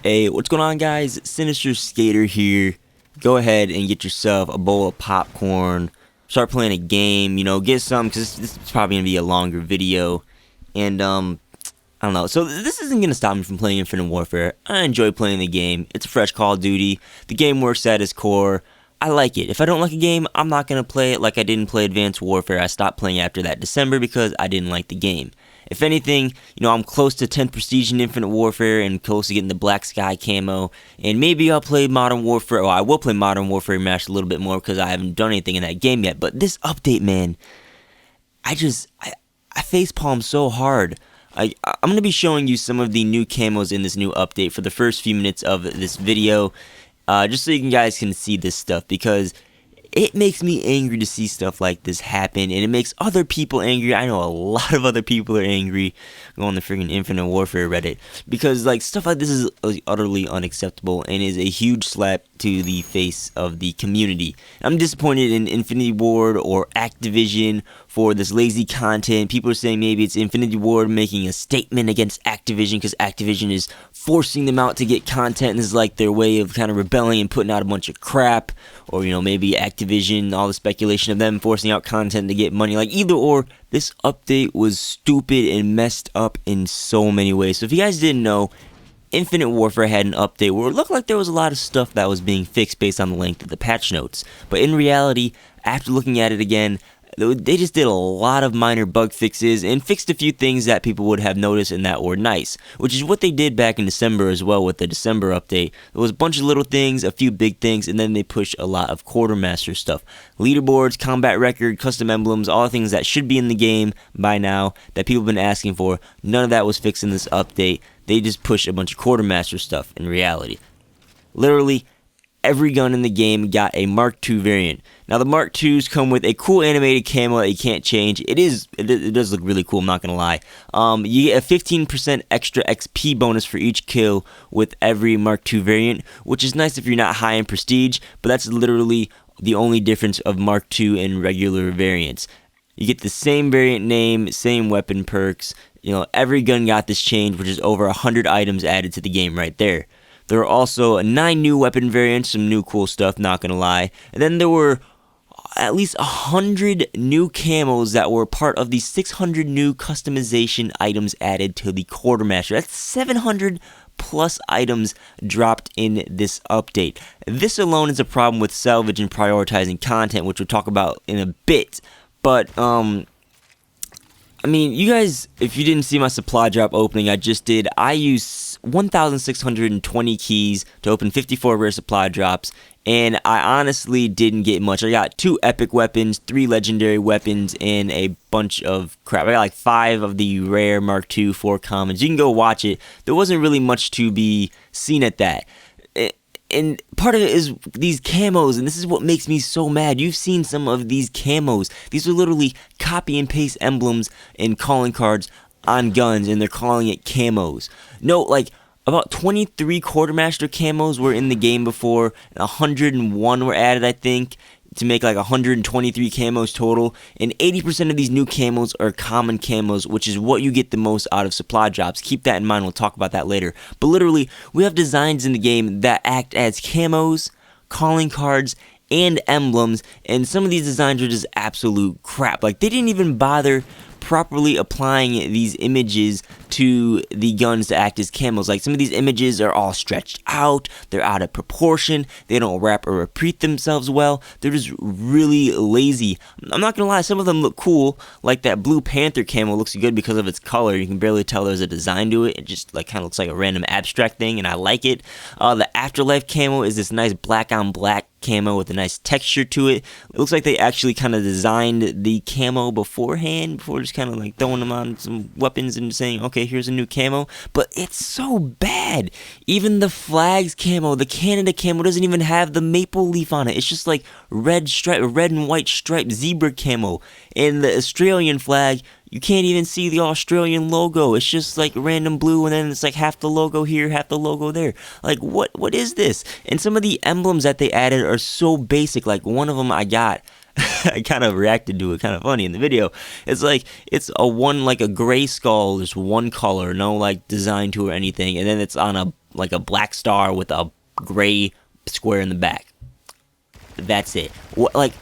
Hey, what's going on, guys? Sinister Skater here. Go ahead and get yourself a bowl of popcorn. Start playing a game, get some, because this is probably going to be a longer video. And, I don't know. So this isn't going to stop me from playing Infinite Warfare. I enjoy playing the game. It's a fresh Call of Duty. The game works at its core. I like it. If I don't like a game, I'm not going to play it like I didn't play Advanced Warfare. I stopped playing after that December because I didn't like the game. If anything, I'm close to 10th Prestige in Infinite Warfare and close to getting the Black Sky camo. And maybe I'll play Modern Warfare. Well, I will play Modern Warfare Match a little bit more because I haven't done anything in that game yet. But this update, man, I facepalm so hard. I'm going to be showing you some of the new camos in this new update for the first few minutes of this video. Just so you guys can see this stuff, because it makes me angry to see stuff like this happen, and it makes other people angry. I know a lot of other people are angry. Go on the freaking Infinite Warfare Reddit, because stuff like this is utterly unacceptable and is a huge slap to the face of the community. I'm disappointed in Infinity Ward or Activision for this lazy content. People are saying maybe it's Infinity Ward making a statement against Activision because Activision is forcing them out to get content, and this is like their way of kind of rebelling and putting out a bunch of crap. Or, maybe Activision, all the speculation of them forcing out content to get money. Either or, this update was stupid and messed up in so many ways. So if you guys didn't know, Infinite Warfare had an update where it looked like there was a lot of stuff that was being fixed based on the length of the patch notes. But in reality, after looking at it again, they just did a lot of minor bug fixes and fixed a few things that people would have noticed and that were nice, which is what they did back in December as well with the December update. There was a bunch of little things, a few big things, and then they pushed a lot of Quartermaster stuff. Leaderboards, combat record, custom emblems, all the things that should be in the game by now that people have been asking for. None of that was fixed in this update. They just pushed a bunch of Quartermaster stuff in reality. Literally, every gun in the game got a Mark II variant. Now the Mark IIs come with a cool animated camo that you can't change. It does look really cool, I'm not gonna lie. You get a 15% extra XP bonus for each kill with every Mark II variant, which is nice if you're not high in prestige, but that's literally the only difference of Mark II and regular variants. You get the same variant name, same weapon perks. Every gun got this change, which is over 100 items added to the game right there. There are also 9 new weapon variants, some new cool stuff, not gonna lie. And then there were at least 100 new camos that were part of the 600 new customization items added to the Quartermaster. That's 700 plus items dropped in this update. This alone is a problem with salvage and prioritizing content, which we'll talk about in a bit. But, you guys, if you didn't see my supply drop opening I just did, I used 1,620 keys to open 54 rare supply drops, and I honestly didn't get much. I got 2 epic weapons, 3 legendary weapons, and a bunch of crap. I got 5 of the rare Mark II, 4 commons. You can go watch it. There wasn't really much to be seen at that. And part of it is these camos, and this is what makes me so mad. You've seen some of these camos. These are literally copy and paste emblems and calling cards on guns, and they're calling it camos. No, about 23 Quartermaster camos were in the game before, and 101 were added, I think, to make 123 camos total, and 80% of these new camos are common camos, which is what you get the most out of supply drops. Keep that in mind, we'll talk about that later. But literally, we have designs in the game that act as camos, calling cards, and emblems, and some of these designs are just absolute crap. They didn't even bother properly applying these images to the guns to act as camos. Some of these images are all stretched out, they're out of proportion, they don't wrap or repeat themselves well, they're just really lazy. I'm not gonna lie, some of them look cool, like that Blue Panther camo looks good because of its color. You can barely tell there's a design to it. It just kind of looks like a random abstract thing, and I like it. The Afterlife camo is this nice black on black camo with a nice texture to it. It looks like they actually kind of designed the camo beforehand, before just kind of throwing them on some weapons and saying, okay, here's a new camo. But it's so bad. Even the flags camo, the Canada camo, doesn't even have the maple leaf on it. It's just red and white striped zebra camo. And the Australian flag, you can't even see the Australian logo. It's just random blue, and then it's half the logo here, half the logo there. What is this? And some of the emblems that they added are so basic. One of them I got, I kind of reacted to it, kind of funny in the video. It's it's a gray skull, just one color, no design to it or anything, and then it's on a like a black star with a gray square in the back. That's it. What, like,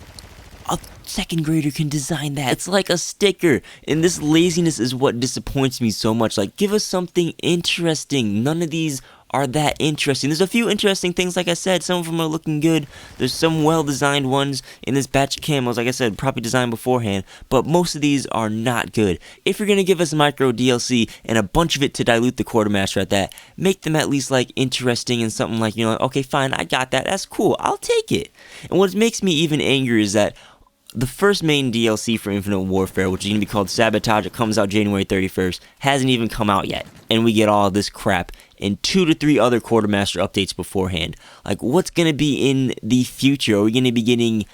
a second grader can design that. It's like a sticker. And this laziness is what disappoints me so much. Like, give us something interesting. None of these are that interesting. There's a few interesting things, like I said. Some of them are looking good. There's some well-designed ones in this batch of camos, like I said, probably designed beforehand. But most of these are not good. If you're going to give us micro DLC and a bunch of it to dilute the Quartermaster at that, make them at least, like, interesting and something like, you know, like, okay, fine, I got that. That's cool. I'll take it. And what makes me even angrier is that the first main DLC for Infinite Warfare, which is going to be called Sabotage, it comes out January 31st, hasn't even come out yet. And we get all this crap and 2 to 3 other Quartermaster updates beforehand. Like, what's going to be in the future? Are we going to be getting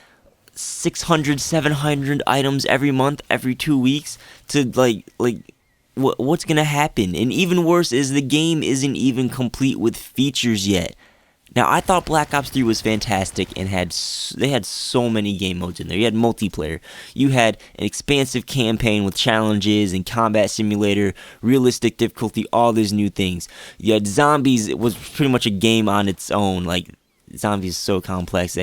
600, 700 items every month, every 2 weeks? To, what's going to happen? And even worse is the game isn't even complete with features yet. Now, I thought Black Ops 3 was fantastic and they had so many game modes in there. You had multiplayer. You had an expansive campaign with challenges and combat simulator, realistic difficulty, all these new things. You had zombies. It was pretty much a game on its own. Like, zombies is so complex.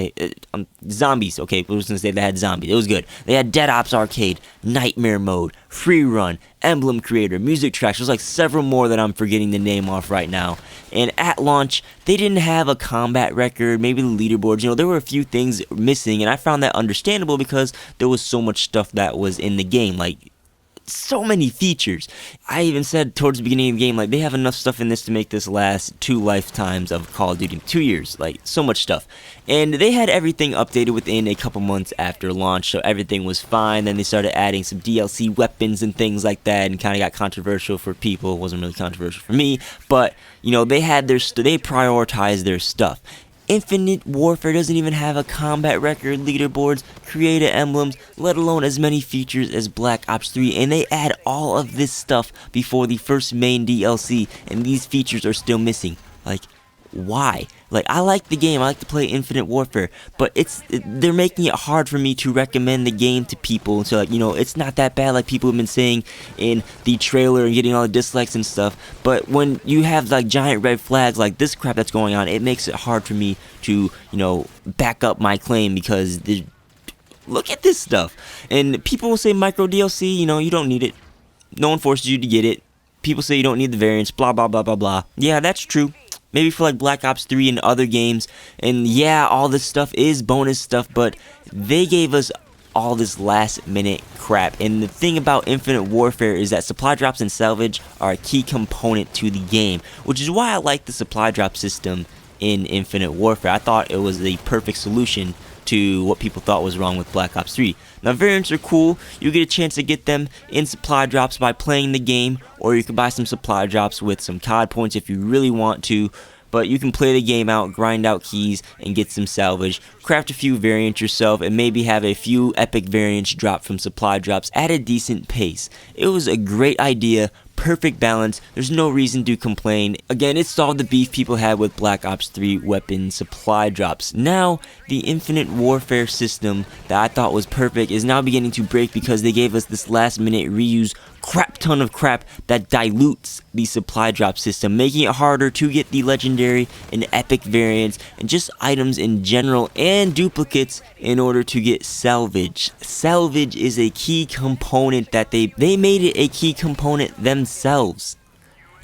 Zombies, okay, I was going to say they had zombies. It was good. They had Dead Ops Arcade, Nightmare Mode, Free Run, Emblem Creator, music tracks. There's like several more that I'm forgetting the name off right now. And at launch, they didn't have a combat record, maybe the leaderboards. You know, there were a few things missing, and I found that understandable because there was so much stuff that was in the game. Like, so many features. I even said towards the beginning of the game, like, they have enough stuff in this to make this last 2 lifetimes of Call of Duty. 2 years, like, so much stuff. And they had everything updated within a couple months after launch, so everything was fine. Then they started adding some DLC weapons and things like that, and kind of got controversial for people. It wasn't really controversial for me, but, you know, they had their they prioritized their stuff. Infinite Warfare doesn't even have a combat record, leaderboards, creator emblems, let alone as many features as Black Ops 3, and they add all of this stuff before the first main DLC, and these features are still missing. Like, why? Like, I like the game, I like to play Infinite Warfare, but they're making it hard for me to recommend the game to people. So, like, you know, it's not that bad like people have been saying in the trailer and getting all the dislikes and stuff, but when you have, like, giant red flags like this crap that's going on, it makes it hard for me to, you know, back up my claim, because look at this stuff. And people will say micro DLC, you know, you don't need it. No one forces you to get it. People say you don't need the variants, blah, blah, blah, blah, blah. Yeah, that's true. Maybe for like Black Ops 3 and other games, and yeah, all this stuff is bonus stuff, but they gave us all this last minute crap. And the thing about Infinite Warfare is that supply drops and salvage are a key component to the game, which is why I like the supply drop system in Infinite Warfare. I thought it was the perfect solution to what people thought was wrong with Black Ops 3. Now, variants are cool. You get a chance to get them in supply drops by playing the game, or you can buy some supply drops with some COD points if you really want to. But you can play the game out, grind out keys, and get some salvage. Craft a few variants yourself, and maybe have a few epic variants drop from supply drops at a decent pace. It was a great idea. Perfect balance. There's no reason to complain. Again, it solved the beef people had with Black Ops 3 weapon supply drops. Now, the Infinite Warfare system that I thought was perfect is now beginning to break, because they gave us this last minute reuse crap ton of crap that dilutes the supply drop system, making it harder to get the legendary and epic variants and just items in general and duplicates in order to get salvage. Salvage is a key component that they made it a key component themselves.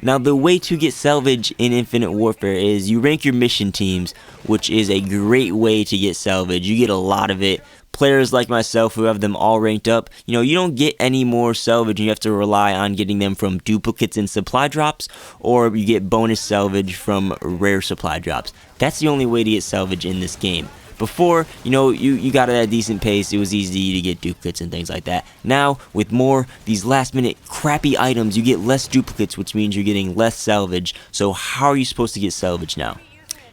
Now, the way to get salvage in Infinite Warfare is you rank your mission teams, which is a great way to get salvage. You get a lot of it. Players like myself who have them all ranked up, you know, you don't get any more salvage, and you have to rely on getting them from duplicates and supply drops, or you get bonus salvage from rare supply drops. That's the only way to get salvage in this game. Before, you know, you got it at a decent pace, it was easy to get duplicates and things like that. Now, with more these last minute crappy items, you get less duplicates, which means you're getting less salvage. So how are you supposed to get salvage now?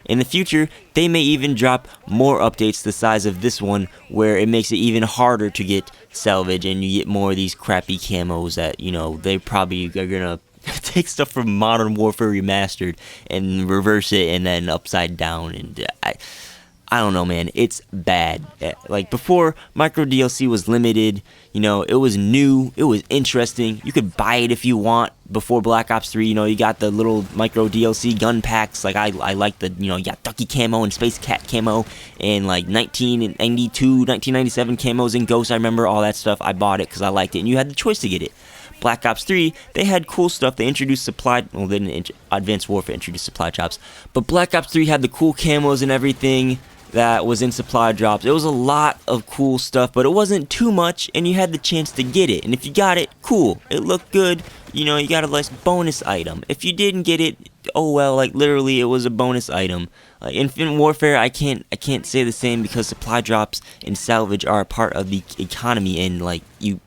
In the future, they may even drop more updates the size of this one, where it makes it even harder to get salvage, and you get more of these crappy camos that, you know, they probably are gonna take stuff from Modern Warfare Remastered and reverse it and then upside down, and I don't know, man. It's bad. Like, before, micro DLC was limited. You know, it was new, it was interesting. You could buy it if you want before Black Ops 3. You know, you got the little micro DLC gun packs. Like I like the, you know, you got Ducky camo and Space Cat camo and like 1992, 1997 camos and Ghost. I remember all that stuff. I bought it because I liked it, and you had the choice to get it. Black Ops 3, they had cool stuff. They introduced supply, well, they didn't, Advanced Warfare introduced supply drops, but Black Ops 3 had the cool camos and everything that was in supply drops. It was a lot of cool stuff, but it wasn't too much, and you had the chance to get it. And if you got it, cool. It looked good. You know, you got a nice bonus item. If you didn't get it, oh well. Like literally, it was a bonus item. Like Infinite Warfare, I can't say the same because supply drops and salvage are a part of the economy, and like you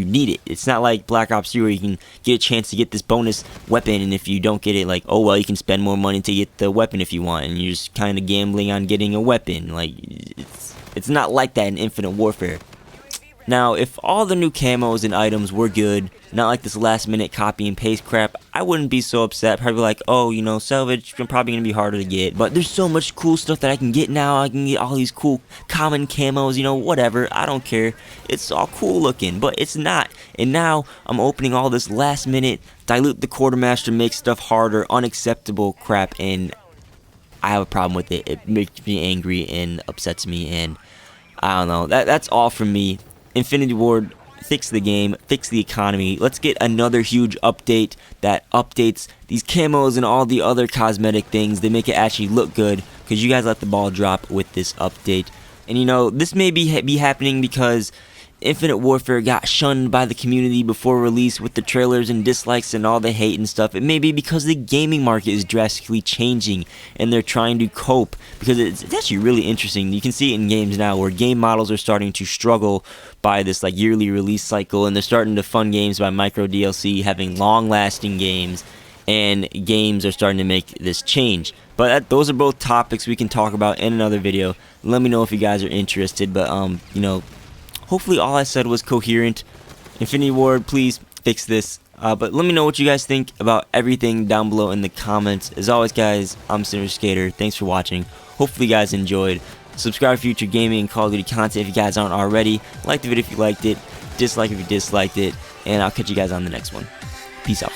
need it. It's not like Black Ops 3 where you can get a chance to get this bonus weapon, and if you don't get it, like, oh well, you can spend more money to get the weapon if you want, and you're just kind of gambling on getting a weapon. Like, it's not like that in Infinite Warfare. Now, if all the new camos and items were good, not like this last minute copy and paste crap, I wouldn't be so upset. Probably like, oh, you know, salvage probably gonna be harder to get, but there's so much cool stuff that I can get now. I can get all these cool common camos, you know, whatever. I don't care. It's all cool looking, but it's not. And now I'm opening all this last minute, dilute the Quartermaster, make stuff harder, unacceptable crap, and I have a problem with it. It makes me angry and upsets me, and I don't know. That's all from me. Infinity Ward, fix the game, fix the economy. Let's get another huge update that updates these camos and all the other cosmetic things. They make it actually look good because you guys let the ball drop with this update. And you know, this may be happening because Infinite Warfare got shunned by the community before release with the trailers and dislikes and all the hate and stuff. It may be because the gaming market is drastically changing and they're trying to cope, because it's actually really interesting. You can see it in games now where game models are starting to struggle by this like yearly release cycle, and they're starting to fund games by micro DLC, having long lasting games, and games are starting to make this change. But those are both topics we can talk about in another video. Let me know if you guys are interested, but you know, hopefully all I said was coherent. Infinity Ward, please fix this. But let me know what you guys think about everything down below in the comments. As always, guys, I'm Sinister Skater. Thanks for watching. Hopefully you guys enjoyed. Subscribe for future gaming and Call of Duty content if you guys aren't already. Like the video if you liked it. Dislike if you disliked it. And I'll catch you guys on the next one. Peace out.